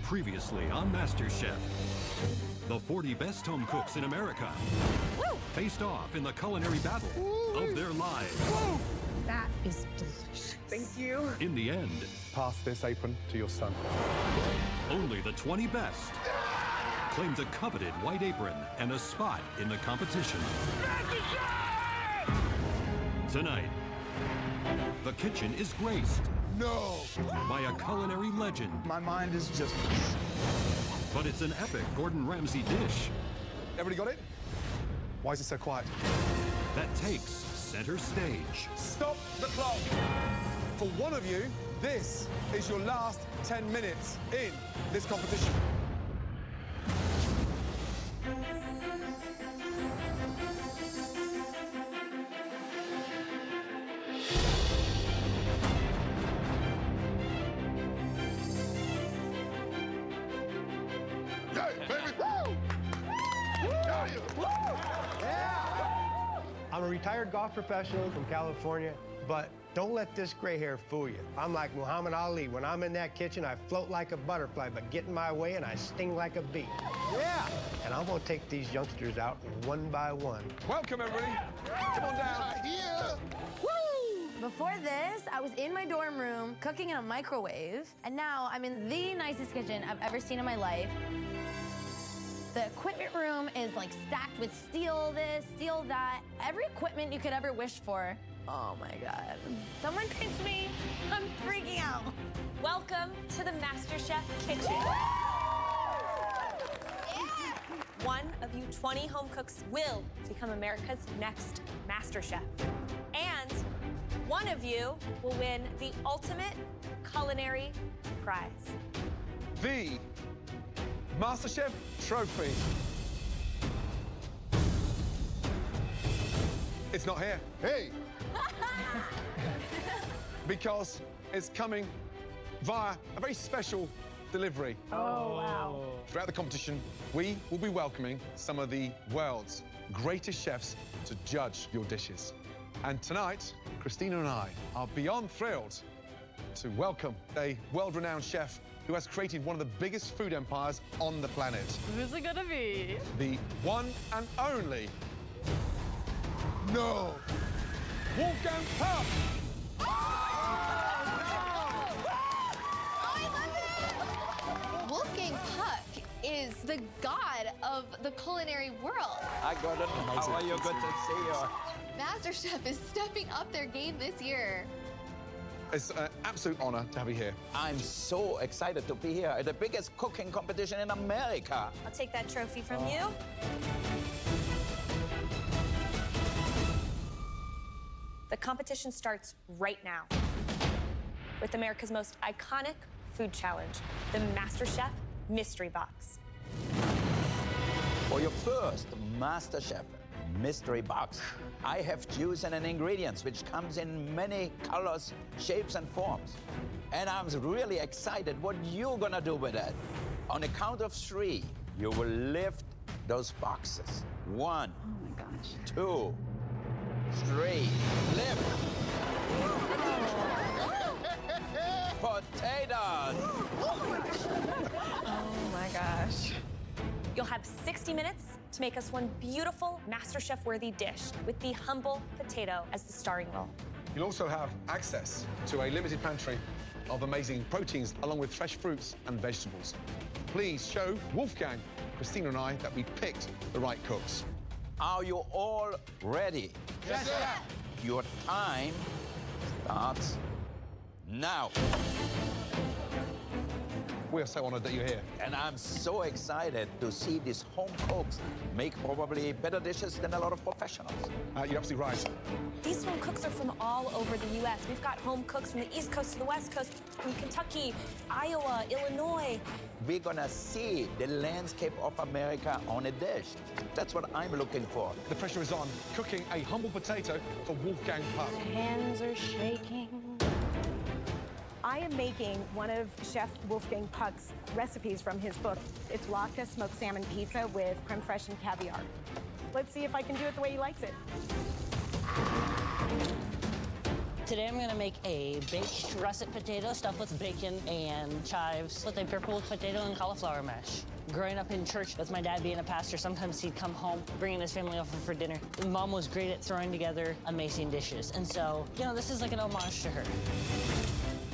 Previously on MasterChef, the 40 best home cooks in America faced off in the culinary battle of their lives. That is delicious. Thank you. In the end, Pass this apron to your son. only the 20 best claimed a coveted white apron and a spot in the competition. Tonight, the kitchen is graced by a culinary legend. My mind is just... But it's an epic Gordon Ramsay dish Everybody got it? Why is it so quiet? that takes center stage. Stop the clock. For one of you, this is your last 10 minutes in this competition. I'm a retired golf professional from California, but don't let this gray hair fool you. I'm like Muhammad Ali. When I'm in that kitchen, I float like a butterfly, but get in my way and I sting like a bee. Yeah! And I'm gonna take these youngsters out one by one. Welcome, everybody. Come on down. Before this, I was in my dorm room cooking in a microwave, and now I'm in the nicest kitchen I've ever seen in my life. The equipment room is like stacked with steel this, steel that, every equipment you could ever wish for. Oh my God. Someone pinch me. I'm freaking out. Welcome to the MasterChef kitchen. One of you 20 home cooks will become America's next MasterChef. And one of you will win the ultimate culinary prize. The MasterChef trophy. It's not here. Hey! Because it's coming via a very special delivery. Oh, wow. Throughout the competition, we will be welcoming some of the world's greatest chefs to judge your dishes. And tonight, Christina and I are beyond thrilled to welcome a world-renowned chef who has created one of the biggest food empires on the planet. Who's it gonna be? The one and only... No! Wolfgang Puck! Wolfgang Puck is the god of the culinary world. Hi, Gordon. How are you? Good to see you. MasterChef is stepping up their game this year. It's an absolute honor to have you here. I'm so excited to be here at the biggest cooking competition in America. I'll take that trophy from you. The competition starts right now with America's most iconic food challenge, the MasterChef Mystery Box. For your first MasterChef mystery box, I have chosen an ingredients which comes in many colors, shapes, and forms. And I'm really excited what you're gonna do with it. On the count of 3, you will lift those boxes. 1, 2, 3. Lift. Potatoes. Oh my gosh. You'll have 60 minutes to make us one beautiful MasterChef-worthy dish with the humble potato as the starring role. You'll also have access to a limited pantry of amazing proteins along with fresh fruits and vegetables. Please show Wolfgang, Christina and I that we picked the right cooks. Are you all ready? Yes, sir. Your time starts now. We are so honored that you're here. And I'm so excited to see these home cooks make probably better dishes than a lot of professionals. You're absolutely right. These home cooks are from all over the U.S. We've got home cooks from the East Coast to the West Coast, from Kentucky, Iowa, Illinois. We're gonna see the landscape of America on a dish. That's what I'm looking for. The pressure is on, cooking a humble potato for Wolfgang Puck. Hands are shaking. I am making one of Chef Wolfgang Puck's recipes from his book. It's latke smoked salmon pizza with creme fraiche and caviar. Let's see if I can do it the way he likes it. Today I'm gonna make a baked russet potato stuffed with bacon and chives with a purple potato and cauliflower mash. Growing up in church with my dad being a pastor, sometimes he'd come home bringing his family over for dinner. Mom was great at throwing together amazing dishes. And so, you know, this is like an homage to her.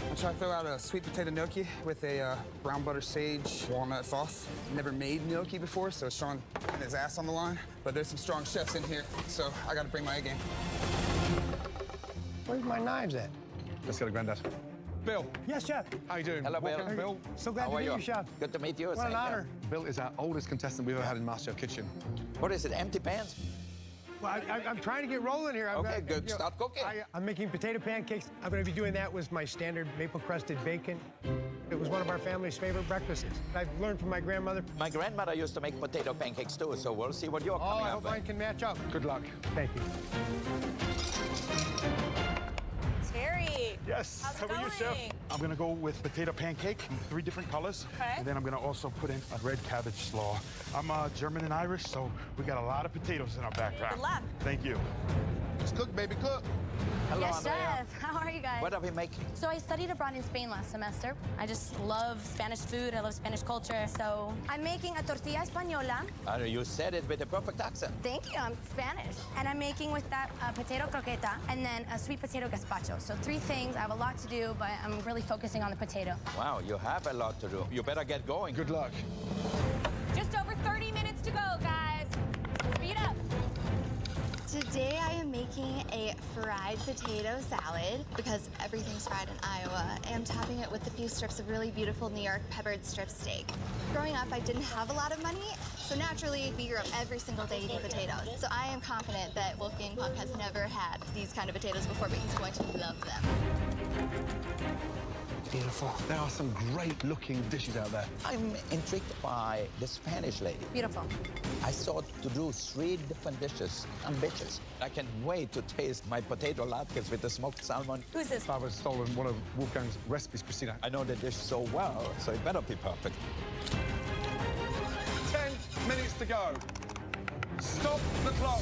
I'm trying to fill out a sweet potato gnocchi with a brown butter sage walnut sauce. Never made gnocchi before, so Sean had his ass on the line. But there's some strong chefs in here, so I gotta bring my A game. Where's my knives at? Let's go to Grandad. Bill. Yes, Chef. How you doing? Hello, Bill. Wolfgang, Bill. So glad How to are meet you? you, Chef. Good to meet you. What an Same here. honor. Bill is our oldest contestant we've ever had in MasterChef Kitchen. What is it, empty pans? Well, I'm trying to get rolling here. Okay, good. Start cooking. I'm making potato pancakes. I'm going to be doing that with my standard maple-crusted bacon. It was one of our family's favorite breakfasts. I've learned from my grandmother. My grandmother used to make potato pancakes too, so we'll see what you're Oh, coming I up hope with. mine can match up. Good luck. Thank you. Terry. Yes. How's it How are you, going? Chef? I'm gonna go with potato pancake in 3 different colors. Okay. And then I'm gonna also put in a red cabbage slaw. I'm German and Irish, so we got a lot of potatoes in our background. Good luck. Thank you. Let's cook, baby, cook. Hello, Yes, Andrea. chef. How are you guys? What are we making? So I studied abroad in Spain last semester. I just love Spanish food. I love Spanish culture. So I'm making a tortilla española. You said it with a perfect accent. Thank you. I'm Spanish. And I'm making with that potato croqueta and then a sweet potato gazpacho. So 3 things. I have a lot to do, but I'm really focusing on the potato. Wow, you have a lot to do. You better get going. Good luck. Just over 30 minutes to go, guys. Speed up. Today I am making a fried potato salad because everything's fried in Iowa, and I'm topping it with a few strips of really beautiful New York peppered strip steak. Growing up, I didn't have a lot of money, so naturally we grew up every single day eating potatoes. So I am confident that Wolfgang Puck has never had these kind of potatoes before, but he's going to love them. Beautiful. There are some great-looking dishes out there. I'm intrigued by the Spanish lady. Beautiful. I thought to do 3 different dishes. Ambitious. I can't wait to taste my potato latkes with the smoked salmon. Who's this? I've stolen one of Wolfgang's recipes, Christina. I know the dish so well, so it better be perfect. 10 minutes to go. Stop the clock.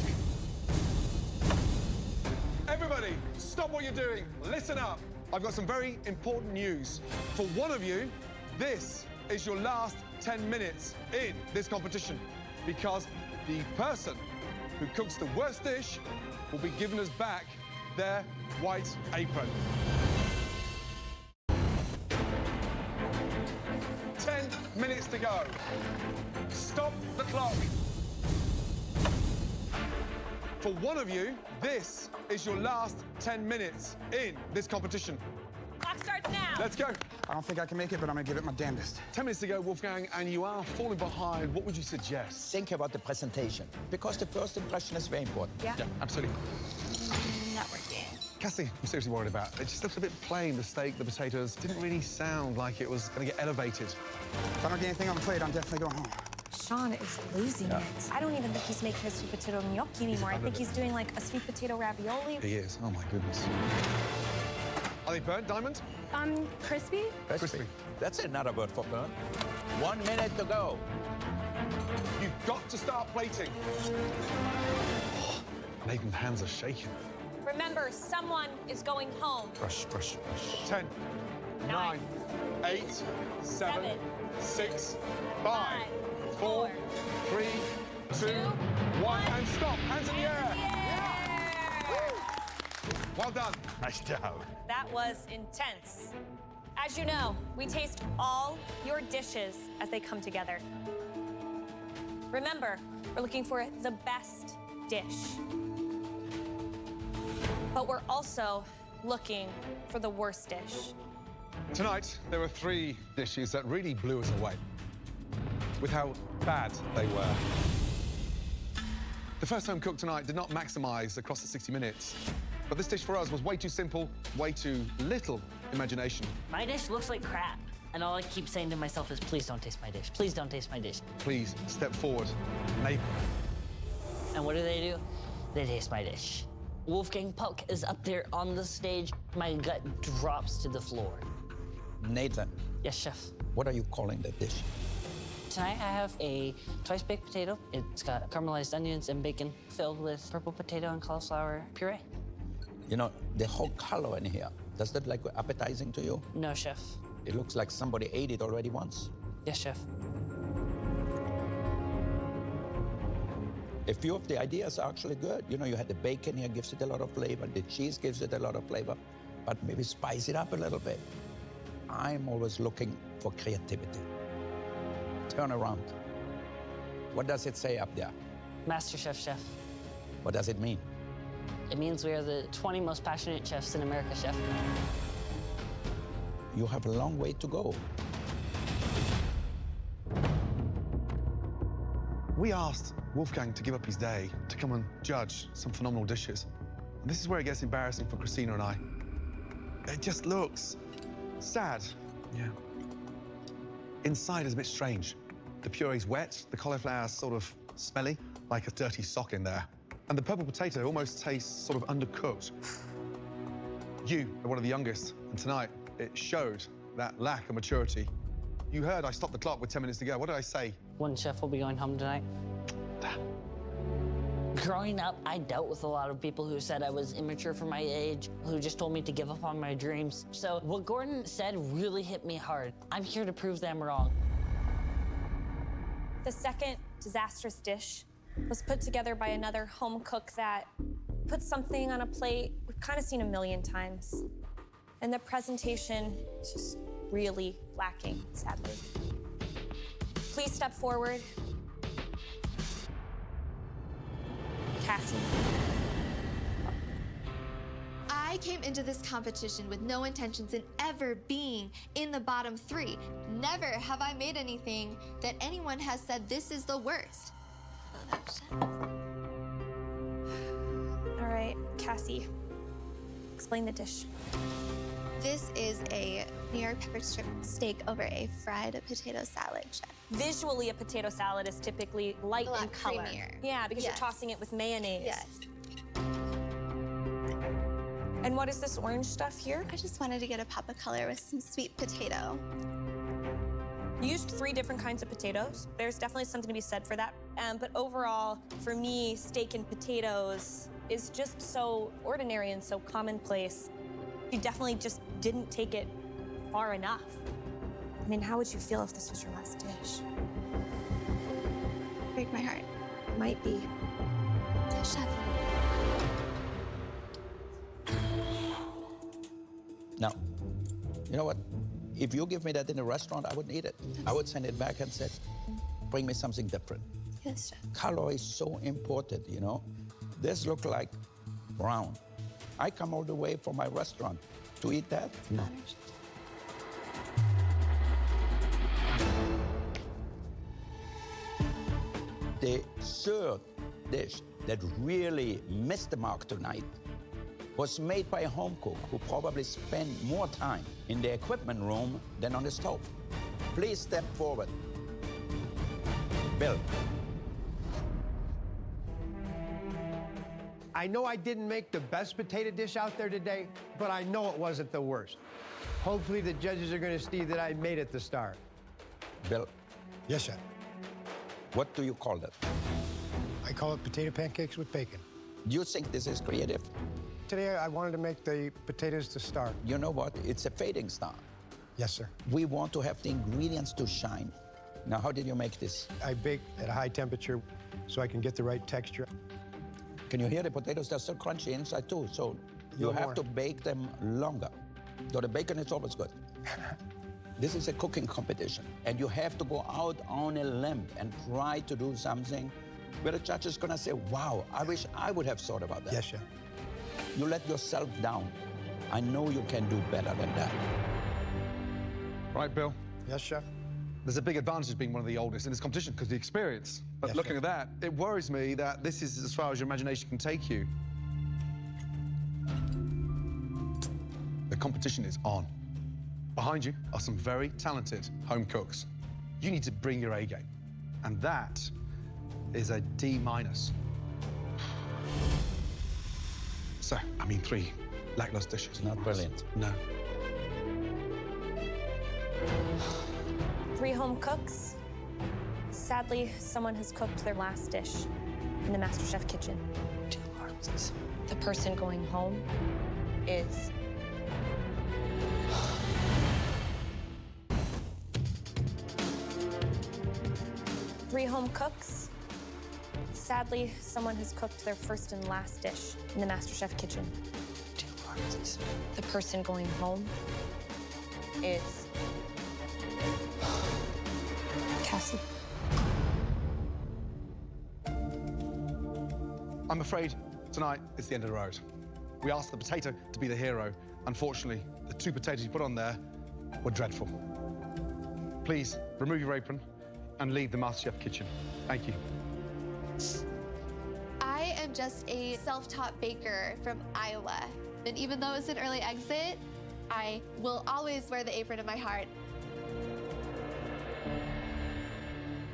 Everybody, stop what you're doing. Listen up. I've got some very important news. For one of you, this is your last 10 minutes in this competition because the person who cooks the worst dish will be giving us back their white apron. 10 minutes to go. Stop the clock. For one of you, this is your last 10 minutes in this competition. Clock starts now. Let's go. I don't think I can make it, but I'm gonna give it my damnedest. 10 minutes to go, Wolfgang, and you are falling behind. What would you suggest? Think about the presentation, because the first impression is very important. Yeah. Yeah, absolutely. Not working. Cassie, I'm seriously worried about it. It just looks a bit plain. The steak, the potatoes didn't really sound like it was going to get elevated. If I don't get anything on the plate, I'm definitely going home. Sean is losing it. I don't even think he's making a sweet potato gnocchi anymore. I think he's doing like a sweet potato ravioli. He is. Oh, my goodness. Are they burnt, Diamond? Crispy? Crispy. That's another word for burn. 1 minute to go. You've got to start plating. Nathan's hands are shaking. Remember, someone is going home. Brush, brush, brush. 10, 9, Nine, 8, 7, 6, 5, 4, 3, 2, 1, and stop. Hands in the air. Well done. Nice job. That was intense. As you know, we taste all your dishes as they come together. Remember, we're looking for the best dish. But we're also looking for the worst dish. Tonight, there were 3 dishes that really blew us away with how bad they were. The first home cook tonight did not maximize across the 60 minutes, but this dish for us was way too simple, way too little imagination. My dish looks like crap. And all I keep saying to myself is, please don't taste my dish. Please don't taste my dish. Please step forward, neighbor. And what do? They taste my dish. Wolfgang Puck is up there on the stage. My gut drops to the floor. Nathan, Yes, chef. what are you calling that dish? Tonight I have a twice baked potato. It's got caramelized onions and bacon filled with purple potato and cauliflower puree. You know, the whole color in here, does that look appetizing to you? No, chef. It looks like somebody ate it already once. Yes, chef. A few of the ideas are actually good. You know, you had the bacon here, gives it a lot of flavor. The cheese gives it a lot of flavor, but maybe spice it up a little bit. I'm always looking for creativity. Turn around. What does it say up there? MasterChef, chef. What does it mean? It means we are the 20 most passionate chefs in America, chef. You have a long way to go. We asked Wolfgang to give up his day to come and judge some phenomenal dishes. And this is where it gets embarrassing for Christina and I. It just looks sad. Yeah. Inside is a bit strange. The puree's wet, the cauliflower's sort of smelly, like a dirty sock in there. And the purple potato almost tastes sort of undercooked. You are one of the youngest, and tonight it showed that lack of maturity. You heard I stopped the clock with 10 minutes to go. What did I say? One chef will be going home tonight. Growing up, I dealt with a lot of people who said I was immature for my age, who just told me to give up on my dreams. So what Gordon said really hit me hard. I'm here to prove them wrong. The second disastrous dish was put together by another home cook that put something on a plate we've kind of seen a million times. And the presentation is just really lacking, sadly. Please step forward. Cassie. I came into this competition with no intentions in ever being in the bottom 3. Never have I made anything that anyone has said this is the worst. All right, Cassie, explain the dish. This is a New York pepper strip steak over a fried potato salad, chef. Visually, a potato salad is typically light A lot in color. creamier. Yeah, because you're Yes. tossing it with mayonnaise. Yes. And what is this orange stuff here? I just wanted to get a pop of color with some sweet potato. You used 3 different kinds of potatoes. There's definitely something to be said for that. But overall, for me, steak and potatoes is just so ordinary and so commonplace. You definitely just didn't take it far enough. I mean, how would you feel if this was your last dish? Break my heart. Might be. Chef. Now, you know what? If you give me that in a restaurant, I wouldn't eat it. I would send it back and say, bring me something different. Yes, chef. Color is so important, you know? This look like brown. I come all the way from my restaurant to eat that? No. The third dish that really missed the mark tonight was made by a home cook who probably spent more time in the equipment room than on the stove. Please step forward. Bill. I know I didn't make the best potato dish out there today, but I know it wasn't the worst. Hopefully the judges are going to see that I made it to start. Bill. Yes, chef. What do you call that? I call it potato pancakes with bacon. Do you think this is creative? Today I wanted to make the potatoes to start. You know what? It's a fading star. Yes, sir. We want to have the ingredients to shine. Now, how did you make this? I bake at a high temperature so I can get the right texture. Can you hear the potatoes? They're still crunchy inside too, so you No have more. to bake them longer. So the bacon is always good. This is a cooking competition, and you have to go out on a limb and try to do something where the judge is gonna say, wow, I wish I would have thought about that. Yes, chef. You let yourself down. I know you can do better than that. Right, Bill? Yes, chef. There's a big advantage being one of the oldest in this competition because of the experience. But Yes, looking chef. at that, it worries me that this is as far as your imagination can take you. The competition is on. Behind you are some very talented home cooks. You need to bring your A game. And that is a D-. So, I mean, 3 lackluster dishes. Not brilliant. No. 3 home cooks. Sadly, someone has cooked their last dish in the MasterChef kitchen. 2 more, please. The person going home is... Three home cooks. Sadly, someone has cooked their first and last dish in the MasterChef kitchen. The person going home is... Cassie. I'm afraid tonight is the end of the road. We asked the potato to be the hero. Unfortunately, the 2 potatoes you put on there were dreadful. Please remove your apron and leave the MasterChef kitchen. Thank you. I am just a self-taught baker from Iowa. And even though it's an early exit, I will always wear the apron in my heart.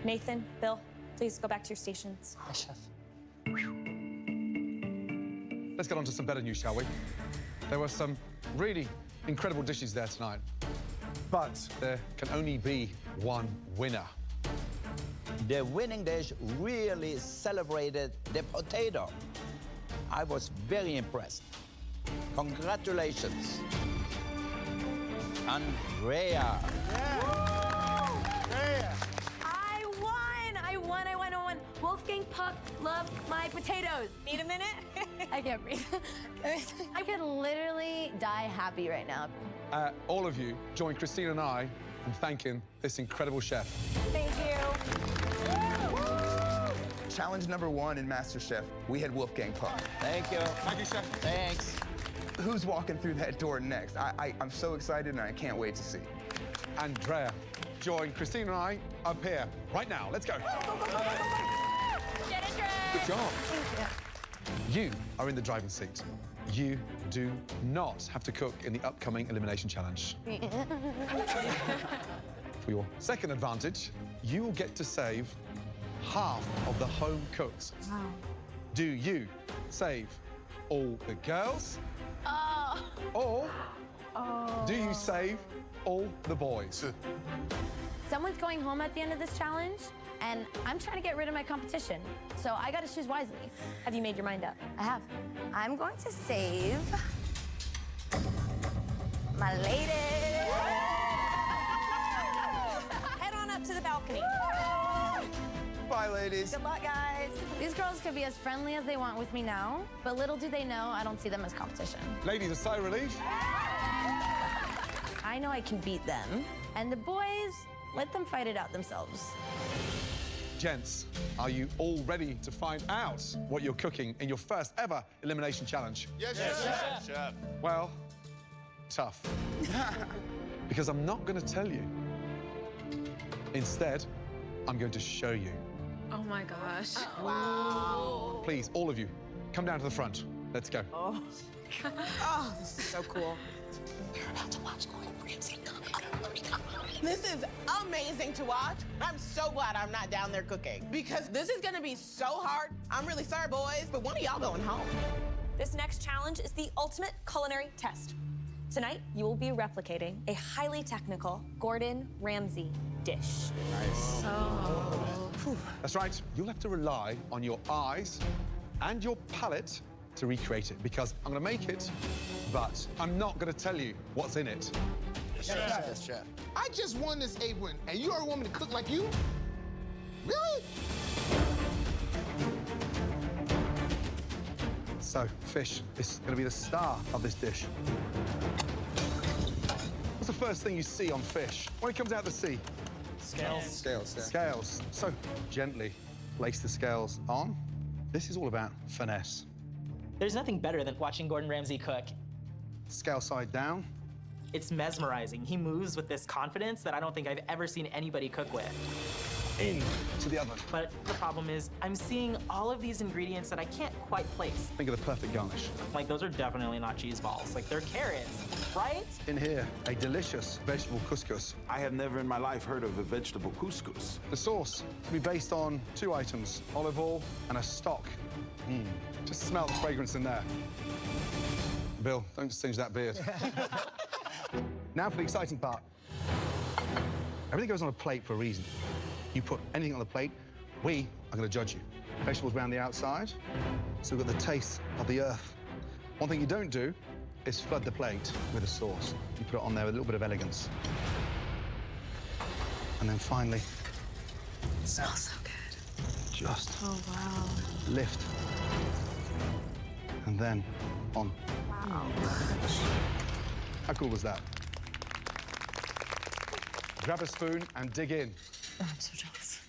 Nathan, Bill, please go back to your stations. Hi, Chef. Let's get on to some better news, shall we? There were some really incredible dishes there tonight. But there can only be one winner. The winning dish really celebrated the potato. I was very impressed. Congratulations. Andrea. I won. Wolfgang Puck loved my potatoes. Need a minute? I can't breathe. I could literally die happy right now. All of you, join Christine and I in thanking this incredible chef. Thank you. Challenge number 1 in MasterChef, we had Wolfgang Puck. Thank you. Thank you, chef. Thanks. Who's walking through that door next? I'm so excited and I can't wait to see. Andrea, join Christine and I up here right now. Let's go. Get it, Dre. Good job. Thank You are in the driving seat. You do not have to cook in the upcoming elimination challenge. For your second advantage, you will get to save half of the home cooks. Wow. Do you save all the girls? Or do you save all the boys? Someone's going home at the end of this challenge, and I'm trying to get rid of my competition. So I gotta choose wisely. Have you made your mind up? I have. I'm going to save my lady. Head on up to the balcony. Bye, ladies. Good luck, guys. These girls could be as friendly as they want with me now, but little do they know I don't see them as competition. Ladies, a sigh of relief. I know I can beat them, and the boys, let them fight it out themselves. Gents, are you all ready to find out what you're cooking in your first ever elimination challenge? Yes, chef. Well, tough. Because I'm not going to tell you. Instead, I'm going to show you. Oh my gosh. Wow. Please, all of you, come down to the front. Let's go. Oh, this is so cool. We're about to watch Gordon Ramsay cook. This is amazing to watch. I'm so glad I'm not down there cooking because this is gonna be so hard. I'm really sorry, boys, but one of y'all going home. This next challenge is the ultimate culinary test. Tonight, you will be replicating a highly technical Gordon Ramsay dish. Nice. That's right. You'll have to rely on your eyes and your palate to recreate it because I'm going to make it, but I'm not going to tell you what's in it. Yes, chef. I just won this apron, and you already want me to cook like you? Really? So, fish is going to be the star of this dish. What's the first thing you see on fish when it comes out of the sea? Scales. Scales, yeah. Scales. So, gently place the scales on. This is all about finesse. There's nothing better than watching Gordon Ramsay cook. Scale side down. It's mesmerizing. He moves with this confidence that I don't think I've ever seen anybody cook with. Into the oven. But the problem is, I'm seeing all of these ingredients that I can't quite place. Think of the perfect garnish. Like, those are definitely not cheese balls. Like, they're carrots, right? In here, a delicious vegetable couscous. I have never in my life heard of a vegetable couscous. The sauce will be based on 2 items, olive oil and a stock. Just smell the fragrance in there. Bill, don't singe that beard. Now for the exciting part. Everything goes on a plate for a reason. You put anything on the plate, we are going to judge you. Vegetables around the outside, so we've got the taste of the earth One thing you don't do is flood the plate with a sauce. You put it on there with a little bit of elegance. And then finally, It smells so good. just Oh, wow. lift. And then on. Wow. How cool was that? Grab a spoon and dig in. Oh, I'm so jealous.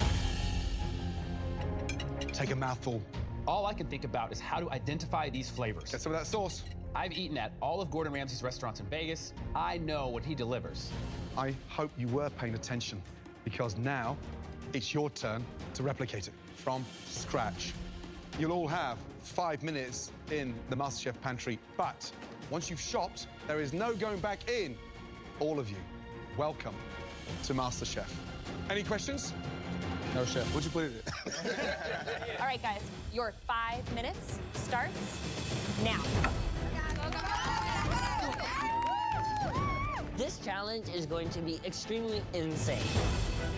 Take a mouthful. All I can think about is how to identify these flavors. Get some of that sauce. I've eaten at all of Gordon Ramsay's restaurants in Vegas. I know what he delivers. I hope you were paying attention, because now it's your turn to replicate it from scratch. You'll all have 5 minutes in the MasterChef pantry, but once you've shopped, there is no going back in. All of you, welcome to MasterChef. Any questions? No, chef. What'd you put it in? All right, guys, your 5 minutes starts now. This challenge is going to be extremely insane.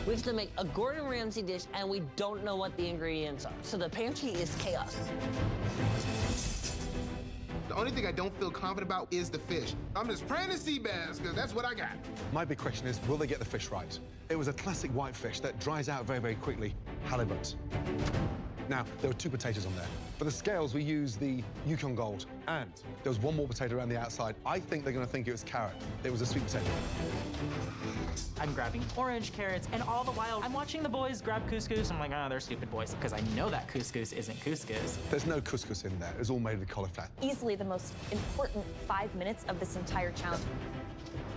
We have to make a Gordon Ramsay dish and we don't know what the ingredients are. So the pantry is chaos. The only thing I don't feel confident about is the fish. I'm just praying to sea bass, because that's what I got. My big question is, will they get the fish right? It was a classic white fish that dries out very, very quickly, halibut. Now, there were 2 potatoes on there. For the scales, we used the Yukon Gold, and there was 1 more potato around the outside. I think they're gonna think it was carrot. It was a sweet potato. I'm grabbing orange carrots, and all the while, I'm watching the boys grab couscous. I'm like, oh, they're stupid boys, because I know that couscous isn't couscous. There's no couscous in there. It's all made with cauliflower. Easily the most important 5 minutes of this entire challenge.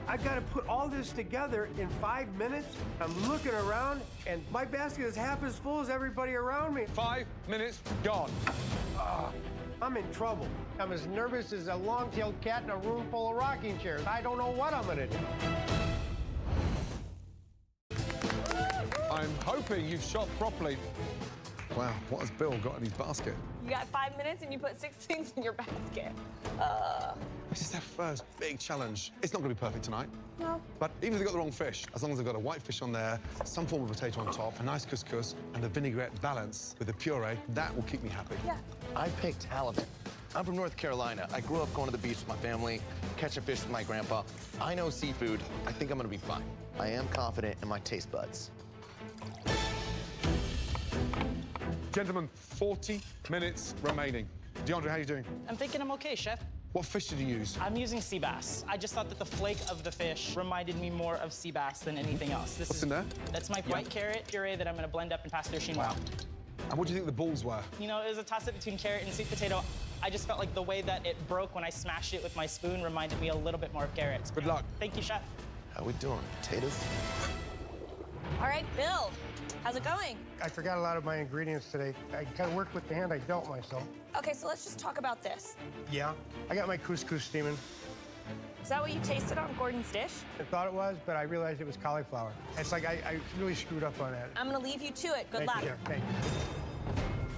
I've got to put all this together in 5 minutes. I'm looking around, and my basket is half as full as everybody around me. 5 minutes gone. I'm in trouble. I'm as nervous as a long-tailed cat in a room full of rocking chairs. I don't know what I'm gonna do. I'm hoping you've shot properly. Wow, what has Bill got in his basket? You got 5 minutes and you put 6 things in your basket. This is their first big challenge. It's not gonna be perfect tonight. No. But even if they've got the wrong fish, as long as they've got a white fish on there, some form of potato on top, a nice couscous, and a vinaigrette balance with the puree, that will keep me happy. Yeah. I picked halibut. I'm from North Carolina. I grew up going to the beach with my family, catching fish with my grandpa. I know seafood. I think I'm gonna be fine. I am confident in my taste buds. Gentlemen, 40 minutes remaining. DeAndre, how are you doing? I'm thinking I'm okay, chef. What fish did you use? I'm using sea bass. I just thought that the flake of the fish reminded me more of sea bass than anything else. What's in there? That's my white carrot puree that I'm gonna blend up in pasta chinois. And what do you think the balls were? You know, it was a toss-up between carrot and sweet potato. I just felt like the way that it broke when I smashed it with my spoon reminded me a little bit more of carrots. Good luck. Thank you, chef. How we doing? Potatoes? All right, Bill, how's it going? I forgot a lot of my ingredients today. I kind of worked with the hand I dealt myself. Okay, so let's just talk about this. Yeah, I got my couscous steaming. Is that what you tasted on Gordon's dish? I thought it was, but I realized it was cauliflower. It's like I really screwed up on that. I'm gonna leave you to it. Good Thank luck. you, Jeff. Thank you.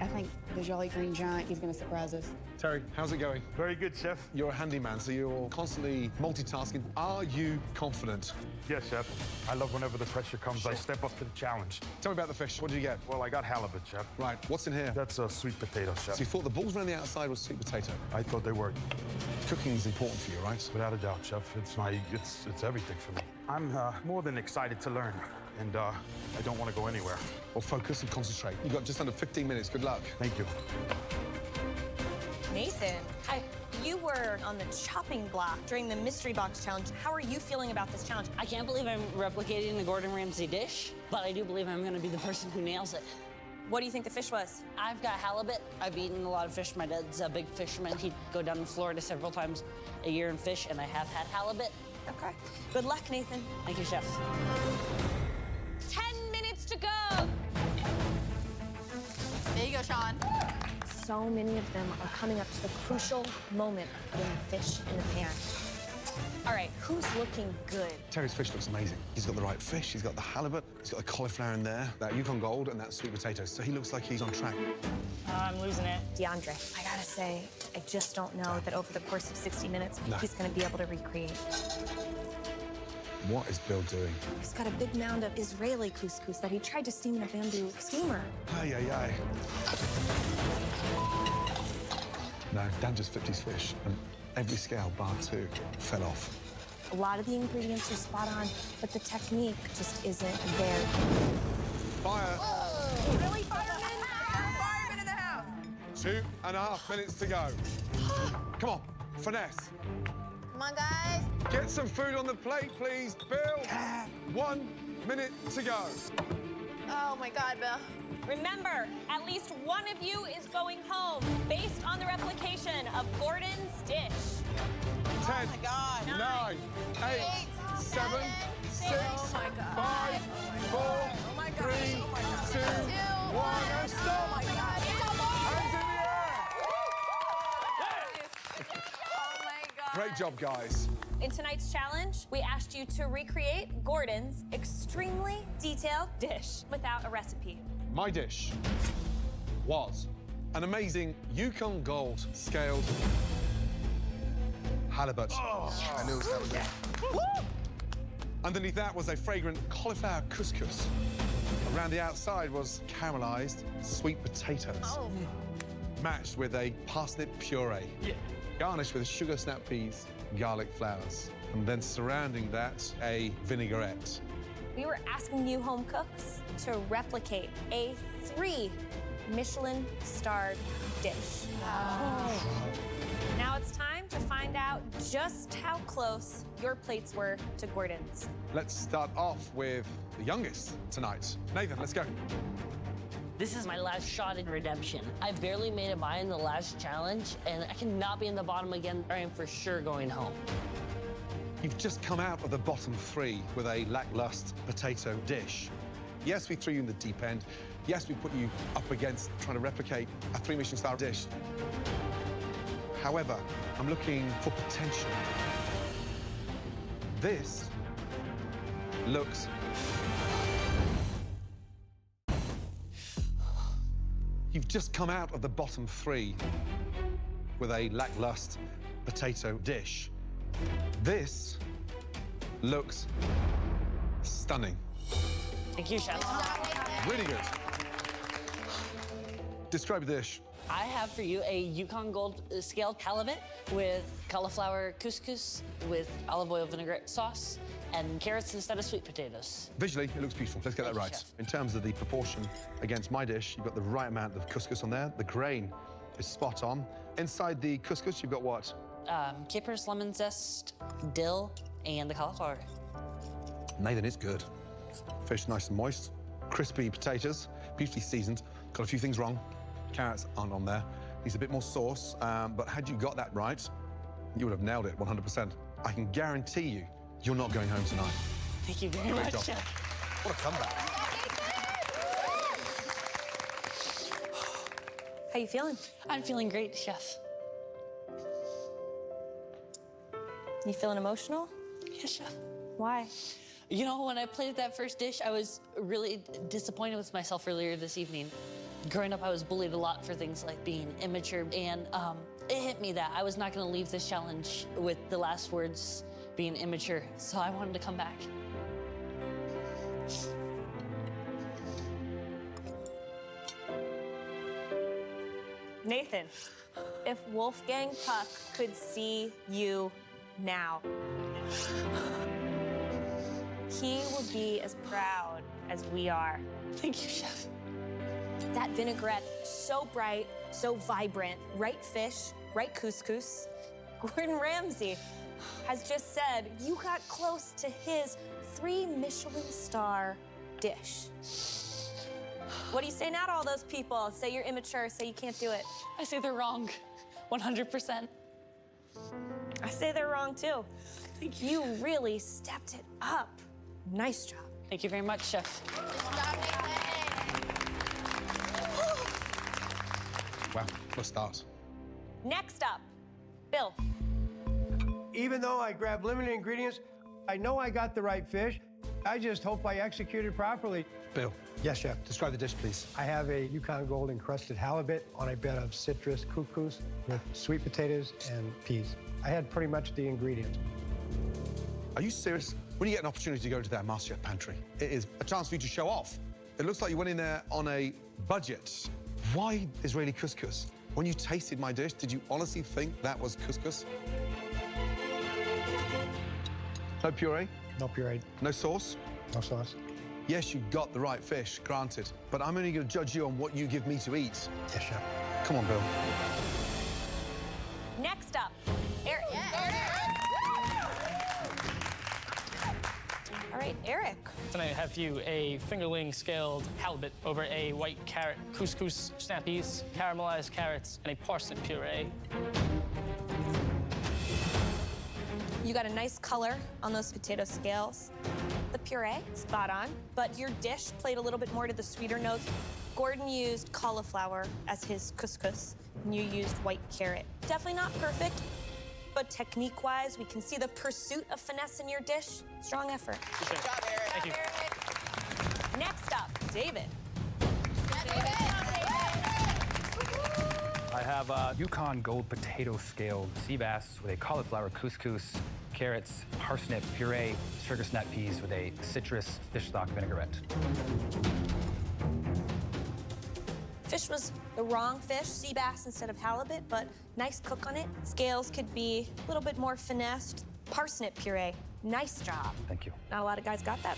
I think the Jolly Green Giant is gonna surprise us. Terry, how's it going? Very good, chef. You're a handyman, so you're constantly multitasking. Are you confident? Yes, chef. I love whenever the pressure comes, I step up to the challenge. Tell me about the fish. What did you get? Well, I got halibut, chef. Right, what's in here? That's a sweet potato, chef. So you thought the balls around the outside was sweet potato? I thought they were. Cooking is important for you, right? Without a doubt, chef. It's everything for me. I'm more than excited to learn, and I don't want to go anywhere. Well, focus and concentrate. You've got just under 15 minutes. Good luck. Thank you. Nathan, hi. You were on the chopping block during the mystery box challenge. How are you feeling about this challenge? I can't believe I'm replicating the Gordon Ramsay dish, but I do believe I'm gonna be the person who nails it. What do you think the fish was? I've got halibut. I've eaten a lot of fish. My dad's a big fisherman. He'd go down to Florida several times a year and fish, and I have had halibut. Okay. Good luck, Nathan. Thank you, chef. 10 minutes to go. There you go, Sean. So many of them are coming up to the crucial moment of putting the fish in the pan. All right, who's looking good? Terry's fish looks amazing. He's got the right fish, he's got the halibut, he's got the cauliflower in there, that Yukon Gold, and that sweet potato. So he looks like he's on track. I'm losing it. DeAndre, I gotta say, I just don't know that over the course of 60 minutes, No. he's gonna be able to recreate. What is Bill doing? He's got a big mound of Israeli couscous that he tried to steam in a bamboo steamer. Ay, ay, ay. No, Dan just flipped his fish, and every scale, bar 2, fell off. A lot of the ingredients are spot on, but the technique just isn't there. Fire! Really, fireman? Fireman in the house! 2.5 minutes to go. Come on, finesse. Come on, guys. Get some food on the plate, please, Bill. 1 minute to go. Oh my God, Bill. Remember, at least one of you is going home based on the replication of Gordon's dish. 10, Oh my God. 9, 8, 7, 6, 5, 4, 3, 2, 1, and stop. Oh my God. Hands in the air. Oh my God. Great job, guys. In tonight's challenge, we asked you to recreate Gordon's extremely detailed dish without a recipe. My dish was an amazing Yukon Gold scaled halibut. I knew it was halibut. Underneath that was a fragrant cauliflower couscous. Around the outside was caramelized sweet potatoes, matched with a parsnip puree, garnished with sugar snap peas, garlic flowers, and then surrounding that, a vinaigrette. We were asking you home cooks to replicate a 3 Michelin-starred dish. Now it's time to find out just how close your plates were to Gordon's. Let's start off with the youngest tonight. Nathan, let's go. This is my last shot at redemption. I barely made it by in the last challenge, and I cannot be in the bottom again, or I am for sure going home. You've just come out of the bottom 3 with a lackluster potato dish. Yes, we threw you in the deep end. Yes, we put you up against trying to replicate a 3 Michelin-star dish. However, I'm looking for potential. This looks You've just come out of the bottom 3 with a lackluster potato dish. This looks stunning. Thank you, Chef. Really good. Describe the dish. I have for you a Yukon Gold scaled halibut with cauliflower couscous with olive oil vinaigrette sauce and carrots instead of sweet potatoes. Visually, it looks beautiful. Let's get that right. In terms of the proportion against my dish, you've got the right amount of couscous on there. The grain is spot on. Inside the couscous, you've got what? Capers, lemon zest, dill, and the cauliflower. Nathan, it's good. Fish nice and moist. Crispy potatoes, beautifully seasoned. Got a few things wrong. Carrots aren't on there. Needs a bit more sauce, but had you got that right, you would have nailed it 100%. I can guarantee you, you're not going home tonight. Thank you very Great much, job. Chef. What a comeback. How you feeling? I'm feeling great, Chef. You feeling emotional? Yes, Chef. Why? You know, when I played that first dish, I was really disappointed with myself earlier this evening. Growing up, I was bullied a lot for things like being immature, and it hit me that I was not going to leave this challenge with the last words being immature, so I wanted to come back. Nathan, if Wolfgang Puck could see you now, he would be as proud as we are. Thank you, Chef. That vinaigrette, so bright, so vibrant, right fish, right couscous. Gordon Ramsay has just said you got close to his 3 Michelin-star dish. What do you say now to all those people? Say you're immature, say you can't do it. I say they're wrong, 100%. I say they're wrong too. Thank you. You really stepped it up. Nice job. Thank you very much, Chef. Well, let's start. Next up, Bill. Even though I grabbed limited ingredients, I know I got the right fish. I just hope I executed properly. Bill. Yes, Chef. Describe the dish, please. I have a Yukon Gold encrusted halibut on a bed of citrus couscous with sweet potatoes and peas. I had pretty much the ingredients. Are you serious? When you get an opportunity to go into that MasterChef pantry, it is a chance for you to show off. It looks like you went in there on a budget. Why Israeli couscous? When you tasted my dish, did you honestly think that was couscous? No puree? No puree. No sauce? No sauce. Yes, you got the right fish, granted, but I'm only going to judge you on what you give me to eat. Yes, chef. Come on, Bill. Next up, Eric. All right, Eric. Tonight I have for you a fingerling scaled halibut over a white carrot couscous snappies, caramelized carrots, and a parsnip puree. You got a nice color on those potato scales. The puree, spot on, but your dish played a little bit more to the sweeter notes. Gordon used cauliflower as his couscous, and you used white carrot. Definitely not perfect, but technique-wise, we can see the pursuit of finesse in your dish. Strong effort. Good job, Eric. Thank you. Next up, David. I have Yukon Gold Potato Scaled sea bass with a cauliflower couscous, carrots, parsnip puree, sugar snap peas with a citrus fish stock vinaigrette. Fish was the wrong fish, sea bass instead of halibut, but nice cook on it. Scales could be a little bit more finessed. Parsnip puree, nice job. Thank you. Not a lot of guys got that.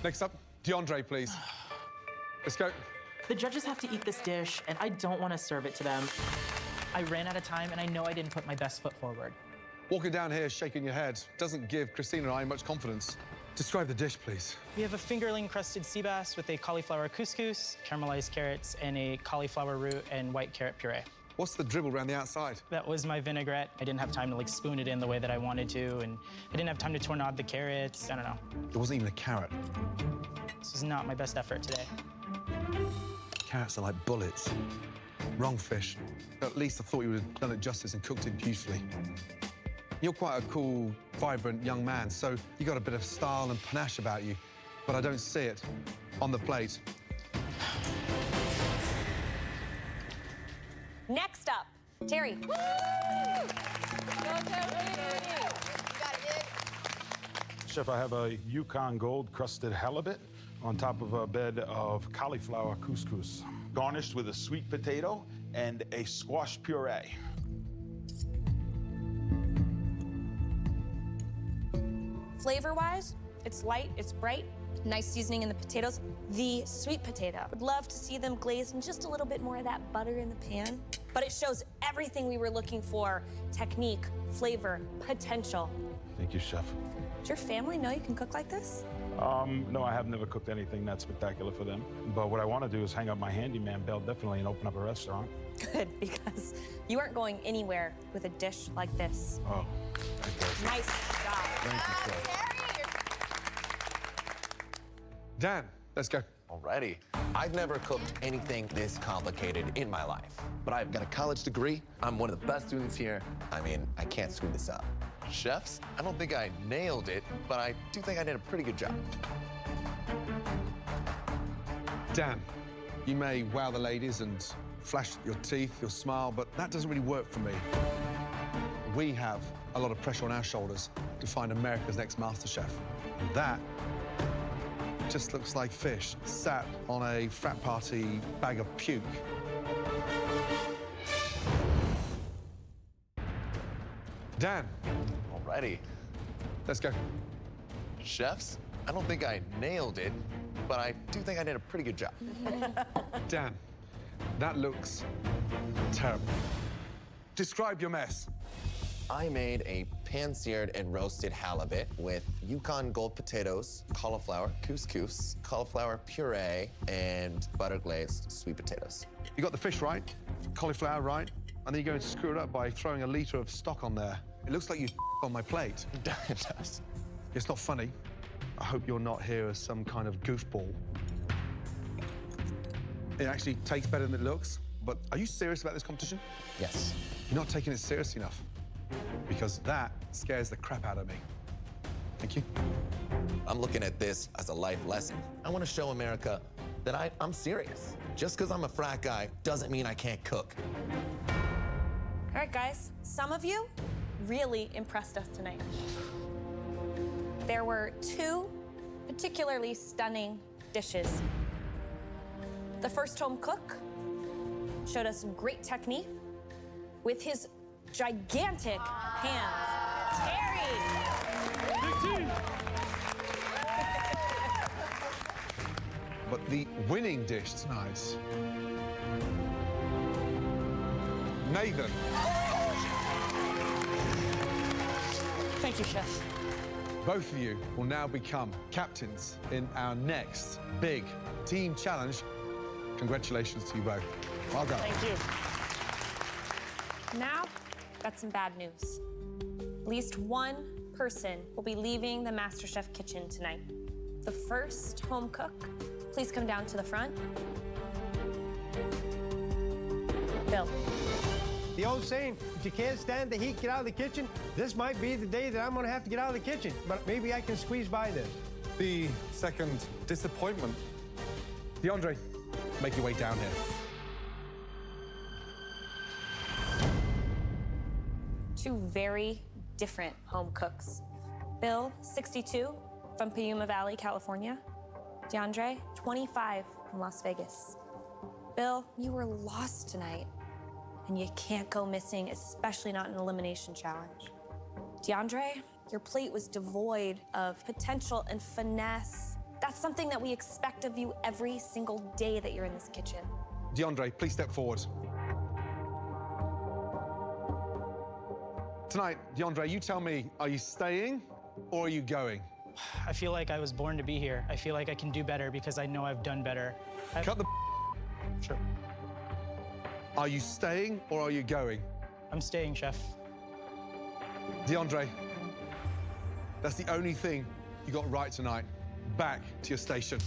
Next up, DeAndre, please. Let's go. The judges have to eat this dish, and I don't want to serve it to them. I ran out of time, and I know I didn't put my best foot forward. Walking down here shaking your head doesn't give Christina and I much confidence. Describe the dish, please. We have a fingerling-crusted sea bass with a cauliflower couscous, caramelized carrots, and a cauliflower root and white carrot puree. What's the dribble around the outside? That was my vinaigrette. I didn't have time to spoon it in the way that I wanted to, and I didn't have time to tornade the carrots. I don't know. There wasn't even a carrot. This is not my best effort today. Carrots are like bullets. Wrong fish. At least I thought you would have done it justice and cooked it beautifully. You're quite a cool, vibrant young man, so you got a bit of style and panache about you, but I don't see it on the plate. Next up, Terry. Woo! Go, Terry! Chef, I have a Yukon Gold crusted halibut on top of a bed of cauliflower couscous, garnished with a sweet potato and a squash puree. Flavor-wise, it's light, it's bright, nice seasoning in the potatoes. The sweet potato, would love to see them glazed in just a little bit more of that butter in the pan. But it shows everything we were looking for: technique, flavor, potential. Thank you, Chef. Does your family know you can cook like this? No, I have never cooked anything that spectacular for them. But what I want to do is hang up my handyman belt, definitely, and open up a restaurant. Good, because you aren't going anywhere with a dish like this. Oh, nice job. Thank you, Chef. Dan, let's go. Alrighty. I've never cooked anything this complicated in my life, but I've got a college degree. I'm one of the best students here. I mean, I can't screw this up. Chefs, I don't think I nailed it, but I do think I did a pretty good job. Dan, you may wow the ladies and flash your teeth, your smile, but that doesn't really work for me. We have a lot of pressure on our shoulders to find America's next MasterChef. And that just looks like fish sat on a frat party bag of puke. Dan. Alrighty. Let's go. Chefs, I don't think I nailed it, but I do think I did a pretty good job. Dan, that looks terrible. Describe your mess. I made a pan-seared and roasted halibut with Yukon Gold potatoes, cauliflower couscous, cauliflower puree, and butter-glazed sweet potatoes. You got the fish right, cauliflower right, and then you're going to screw it up by throwing a liter of stock on there. It looks like you on my plate. It does. It's not funny. I hope you're not here as some kind of goofball. It actually tastes better than it looks, but are you serious about this competition? Yes. You're not taking it seriously enough, because that scares the crap out of me. Thank you. I'm looking at this as a life lesson. I want to show America that I'm serious. Just because I'm a frat guy doesn't mean I can't cook. All right, guys, some of you really impressed us tonight. There were two particularly stunning dishes. The first home cook showed us great technique with his gigantic hands. Terry! Big team! But the winning dish tonight, Nathan. Thank you, Chef. Both of you will now become captains in our next big team challenge. Congratulations to you both. Well done. Thank you. Now, got some bad news. At least one person will be leaving the MasterChef kitchen tonight. The first home cook, please come down to the front. Bill. The old saying, if you can't stand the heat, get out of the kitchen. This might be the day that I'm gonna have to get out of the kitchen, but maybe I can squeeze by this. The second disappointment. DeAndre, make your way down here. Two very different home cooks. Bill, 62, from Piuma Valley, California. DeAndre, 25, from Las Vegas. Bill, you were lost tonight, and you can't go missing, especially not in an elimination challenge. DeAndre, your plate was devoid of potential and finesse. That's something that we expect of you every single day that you're in this kitchen. DeAndre, please step forward. Tonight, DeAndre, you tell me, are you staying or are you going? I feel like I was born to be here. I feel like I can do better because I know I've done better. Cut the Sure. Are you staying or are you going? I'm staying, Chef. DeAndre, that's the only thing you got right tonight. Back to your station.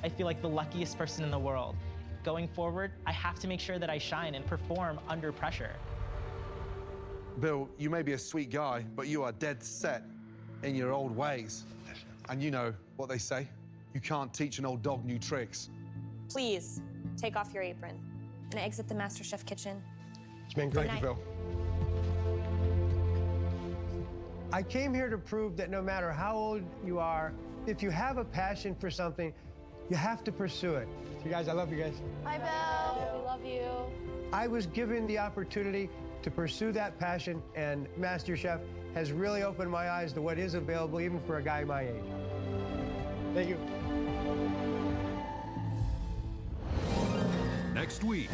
I feel like the luckiest person in the world. Going forward, I have to make sure that I shine and perform under pressure. Bill, you may be a sweet guy, but you are dead set in your old ways. And you know what they say, you can't teach an old dog new tricks. Please, take off your apron and exit the MasterChef kitchen. It's been great. Thank you, Bill. I came here to prove that no matter how old you are, if you have a passion for something, you have to pursue it. So you guys, I love you guys. Hi, Bill. We love you. I was given the opportunity to pursue that passion, and MasterChef has really opened my eyes to what is available even for a guy my age. Thank you. Next week,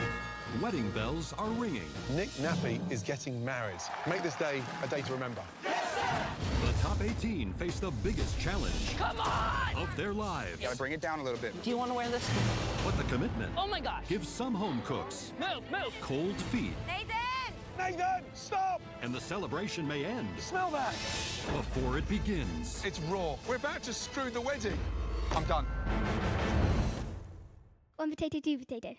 wedding bells are ringing. Nick Nappy is getting married. Make this day a day to remember. The top 18 face the biggest challenge of their lives. Gotta bring it down a little bit. Do you want to wear this? But the commitment Oh my gosh. gives some home cooks Move. cold feet. Nathan, stop! And the celebration may end Smell that! before it begins. It's raw. We're about to screw the wedding. I'm done. One potato, two potato.